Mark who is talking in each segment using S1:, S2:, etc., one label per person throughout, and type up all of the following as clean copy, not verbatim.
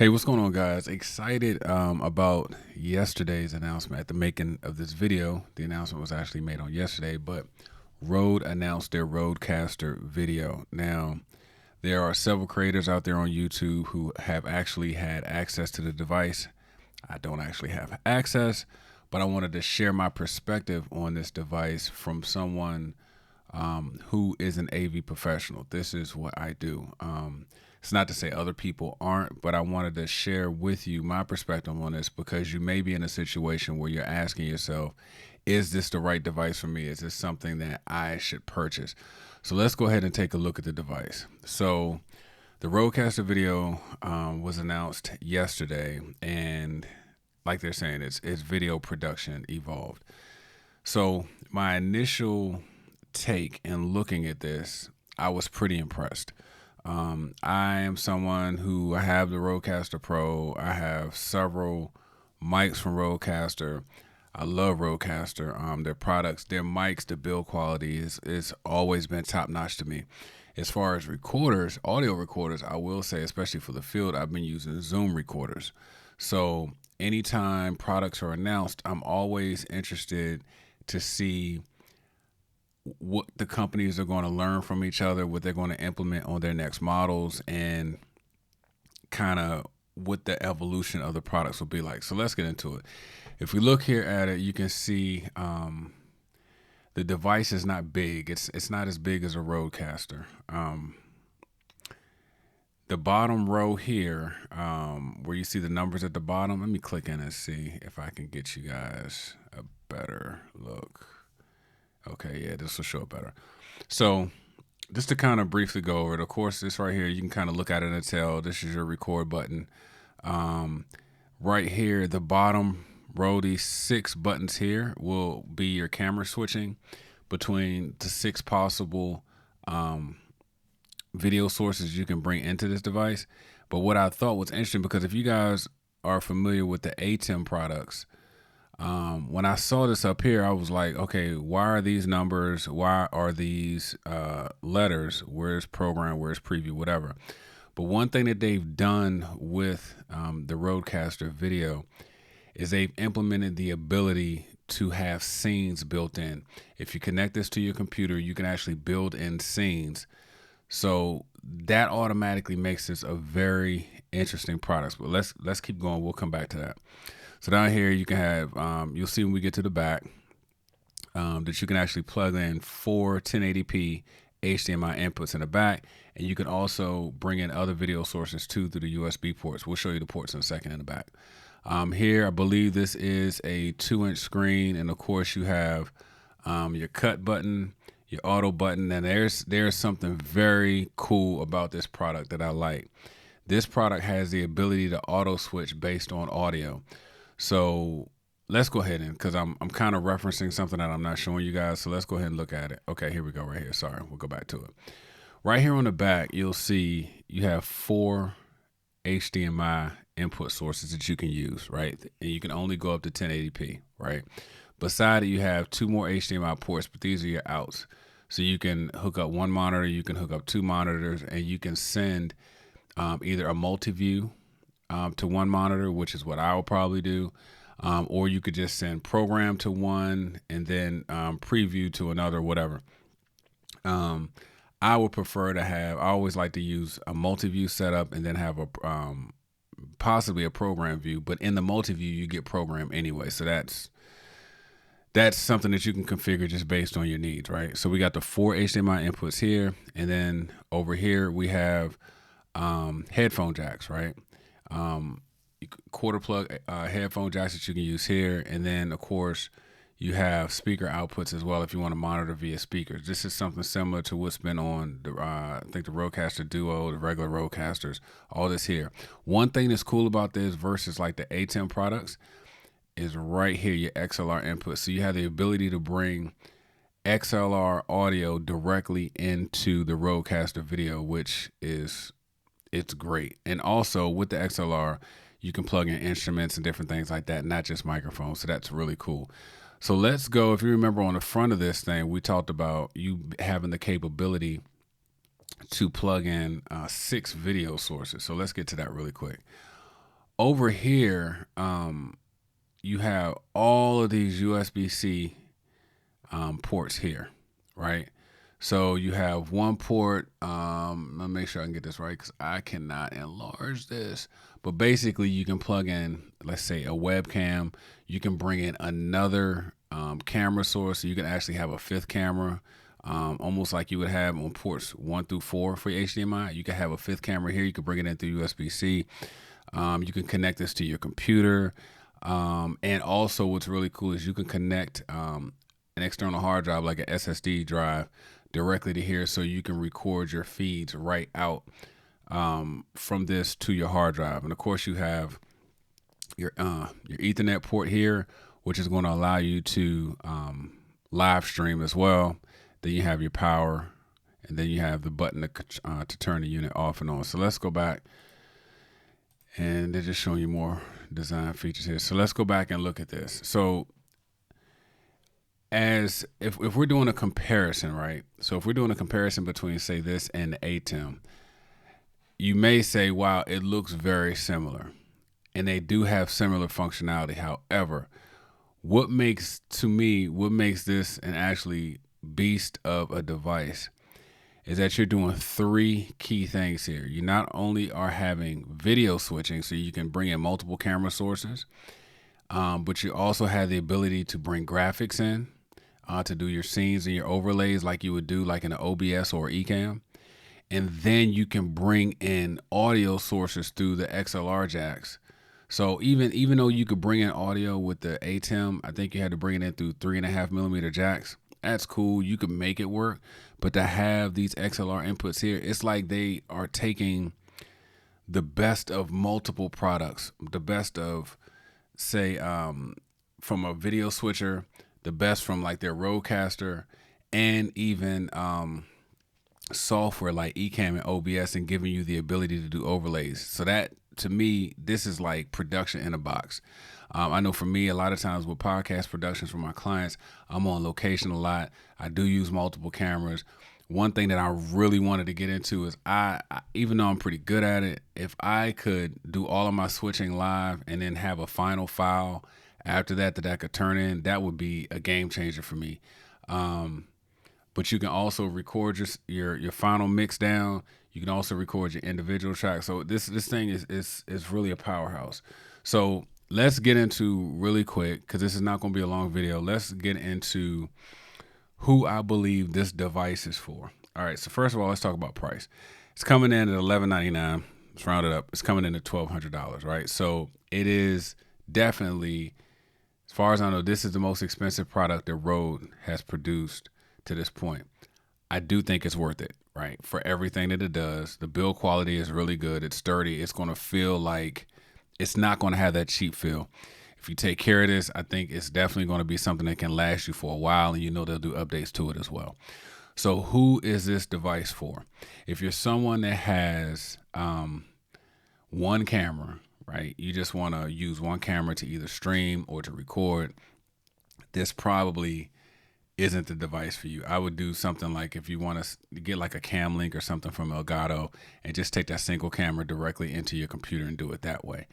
S1: Hey, what's going on, guys? Excited about yesterday's announcement. At the making of this video, the announcement was actually made on yesterday, but Rode announced their Rodecaster video. Now, there are several creators out there on YouTube who have actually had access to the device. I don't actually have access, but I wanted to share my perspective on this device from someone who is an AV professional. This is what I do. It's not to say other people aren't, but I wanted to share with you my perspective on this because you may be in a situation where you're asking yourself, is this the right device for me? Is this something that I should purchase? So let's go ahead and take a look at the device. So the Rodecaster video was announced yesterday, and like they're saying, it's video production evolved. So my initial take in looking at this, I was pretty impressed. I am someone who I have the Rodecaster Pro. I have several mics from Rodecaster. I love Rodecaster. Their products, their mics, the build quality is always been top notch to me. As far as recorders, audio recorders, I will say, especially for the field, I've been using Zoom recorders. So anytime products are announced, I'm always interested to see what the companies are going to learn from each other, what they're going to implement on their next models, and kind of what the evolution of the products will be like. So let's get into it. If we look here at it, you can see the device is not big. It's not as big as a Rodecaster. The bottom row here, where you see the numbers at the bottom, let me click in and see if I can get you guys a better look. Okay, yeah, this will show it better. So just to kind of briefly go over it, of course, this right here, you can kind of look at it and tell this is your record button. Right here, the bottom row, these 6 buttons here will be your camera switching between the 6 possible video sources you can bring into this device. But what I thought was interesting, because if you guys are familiar with the ATEM products, when I saw this up here, I was like, okay, why are these numbers? Why are these letters? Where's program? Where's preview? Whatever. But one thing that they've done with the Rodecaster video is they've implemented the ability to have scenes built in. If you connect this to your computer, you can actually build in scenes. So that automatically makes this a very interesting product. But let's keep going. We'll come back to that. So down here you can have, you'll see when we get to the back, that you can actually plug in 4 1080p HDMI inputs in the back, and you can also bring in other video sources too through the USB ports. We'll show you the ports in a second in the back. Here, I believe this is a 2-inch screen, and of course you have your cut button, your auto button, and there's something very cool about this product that I like. This product has the ability to auto switch based on audio. So let's go ahead and, because I'm kind of referencing something that I'm not showing you guys. So let's go ahead and look at it. Okay, here we go right here. Sorry, we'll go back to it. Right here on the back, you'll see you have 4 HDMI input sources that you can use, right? And you can only go up to 1080p, right? Beside it, you have 2 more HDMI ports, but these are your outs. So you can hook up 1 monitor, you can hook up 2 monitors, and you can send either a multi-view to 1 monitor, which is what I will probably do, or you could just send program to one and then preview to another, whatever. I would prefer to have, I always like to use a multi-view setup and then have a possibly a program view, but in the multi-view you get program anyway. So that's something that you can configure just based on your needs, right? So we got the 4 HDMI inputs here, and then over here we have headphone jacks, right? Quarter plug headphone jacks that you can use here, and then of course you have speaker outputs as well if you want to monitor via speakers. This is something similar to what's been on the I think the Rodecaster Duo, the regular Rodecasters, all this here. One thing that's cool about this versus like the ATEM products is right here, your XLR input. So you have the ability to bring XLR audio directly into the Rodecaster video, which is, it's great. And also with the XLR, you can plug in instruments and different things like that, not just microphones. So that's really cool. So let's go. If you remember on the front of this thing, we talked about you having the capability to plug in 6 video sources. So let's get to that really quick. over here, you have all of these USB-C ports here, right? So you have one port. Let me make sure I can get this right because I cannot enlarge this. But basically, you can plug in, let's say, a webcam. You can bring in another camera source. So you can actually have a fifth camera, almost like you would have on ports 1 through 4 for HDMI. You can have a fifth camera here. You can bring it in through USB-C. You can connect this to your computer. And also, what's really cool is you can connect an external hard drive, like an SSD drive, directly to here, so you can record your feeds right out from this to your hard drive. And of course, you have your Ethernet port here, which is going to allow you to live stream as well. Then you have your power, and then you have the button to turn the unit off and on. So let's go back, and they're just showing you more design features here. So let's go back and look at this. So as if we're doing a comparison, right? So if we're doing a comparison between, say, this and the ATEM, you may say, wow, it looks very similar. And they do have similar functionality. However, what makes this an actually beast of a device is that you're doing 3 key things here. You not only are having video switching, so you can bring in multiple camera sources, but you also have the ability to bring graphics in to do your scenes and your overlays like you would do like in an OBS or Ecamm. And then you can bring in audio sources through the XLR jacks. So even though you could bring in audio with the ATEM, I think you had to bring it in through 3.5mm jacks. That's cool. You can make it work. But to have these XLR inputs here, it's like they are taking the best of multiple products, the best of, say, from a video switcher, the best from like their Rodecaster, and even software like Ecamm and OBS, and giving you the ability to do overlays. So that, to me, this is like production in a box. I know for me, a lot of times with podcast productions for my clients, I'm on location a lot. I do use multiple cameras. One thing that I really wanted to get into is I even though I'm pretty good at it, if I could do all of my switching live and then have a final file after that I could turn in, that would be a game changer for me. But you can also record your final mix down. You can also record your individual tracks. So this thing is really a powerhouse. So let's get into, really quick, because this is not going to be a long video, let's get into who I believe this device is for. All right, so first of all, let's talk about price. It's coming in at $1,199. Let's round it up. It's coming in at $1,200, right? So it is definitely, as far as I know, this is the most expensive product that Rode has produced to this point. I do think it's worth it, right? For everything that it does. The build quality is really good. It's sturdy. It's going to feel like, it's not going to have that cheap feel. If you take care of this, I think it's definitely going to be something that can last you for a while, and they'll do updates to it as well. So who is this device for? If you're someone that has one camera, right? You just want to use one camera to either stream or to record, this probably isn't the device for you. I would do something like, if you want to get like a Cam Link or something from Elgato, and just take that single camera directly into your computer and do it that way.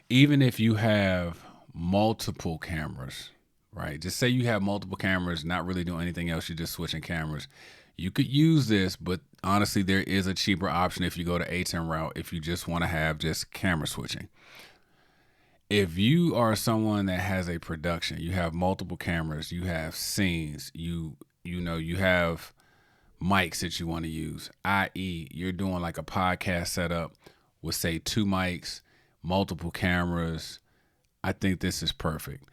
S1: Even if you have multiple cameras, right? Just say you have multiple cameras, not really doing anything else, you're just switching cameras. You could use this, but honestly, there is a cheaper option if you go to ATEM route, if you just want to have just camera switching. If you are someone that has a production, you have multiple cameras, you have scenes, you have mics that you want to use, i.e., you're doing like a podcast setup with, say, 2 mics, multiple cameras, I think this is perfect.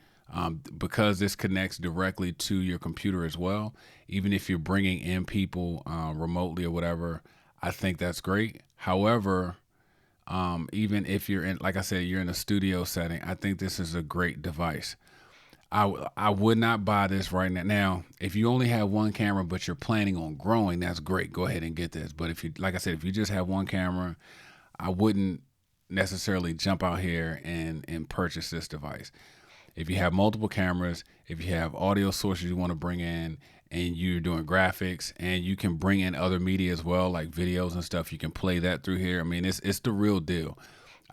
S1: Because this connects directly to your computer as well. Even if you're bringing in people remotely or whatever, I think that's great. However, even if you're in, like I said, you're in a studio setting, I think this is a great device. I would not buy this right now. Now, if you only have one camera but you're planning on growing, that's great. Go ahead and get this. But if you, like I said, if you just have one camera, I wouldn't necessarily jump out here and purchase this device. If you have multiple cameras, if you have audio sources you want to bring in, and you're doing graphics, and you can bring in other media as well, like videos and stuff, you can play that through here. I mean, it's the real deal.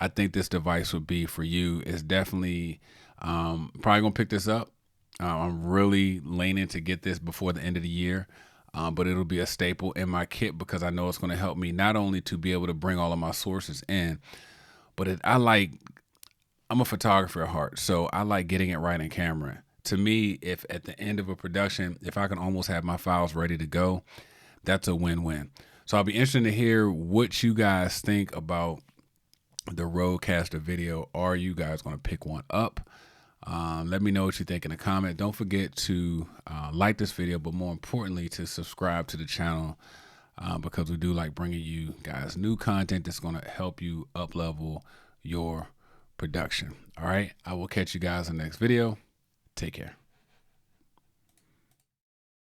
S1: I think this device would be for you. It's definitely probably gonna pick this up. I'm really leaning to get this before the end of the year, but it'll be a staple in my kit because I know it's going to help me not only to be able to bring all of my sources in, but I'm a photographer at heart, so I like getting it right in camera. To me, if at the end of a production, if I can almost have my files ready to go, that's a win-win. So I'll be interested to hear what you guys think about the Rodecaster video. Are you guys going to pick one up? Let me know what you think in the comment. Don't forget to like this video, but more importantly, to subscribe to the channel because we do like bringing you guys new content that's going to help you up level your production. All right. I will catch you guys in the next video. Take care.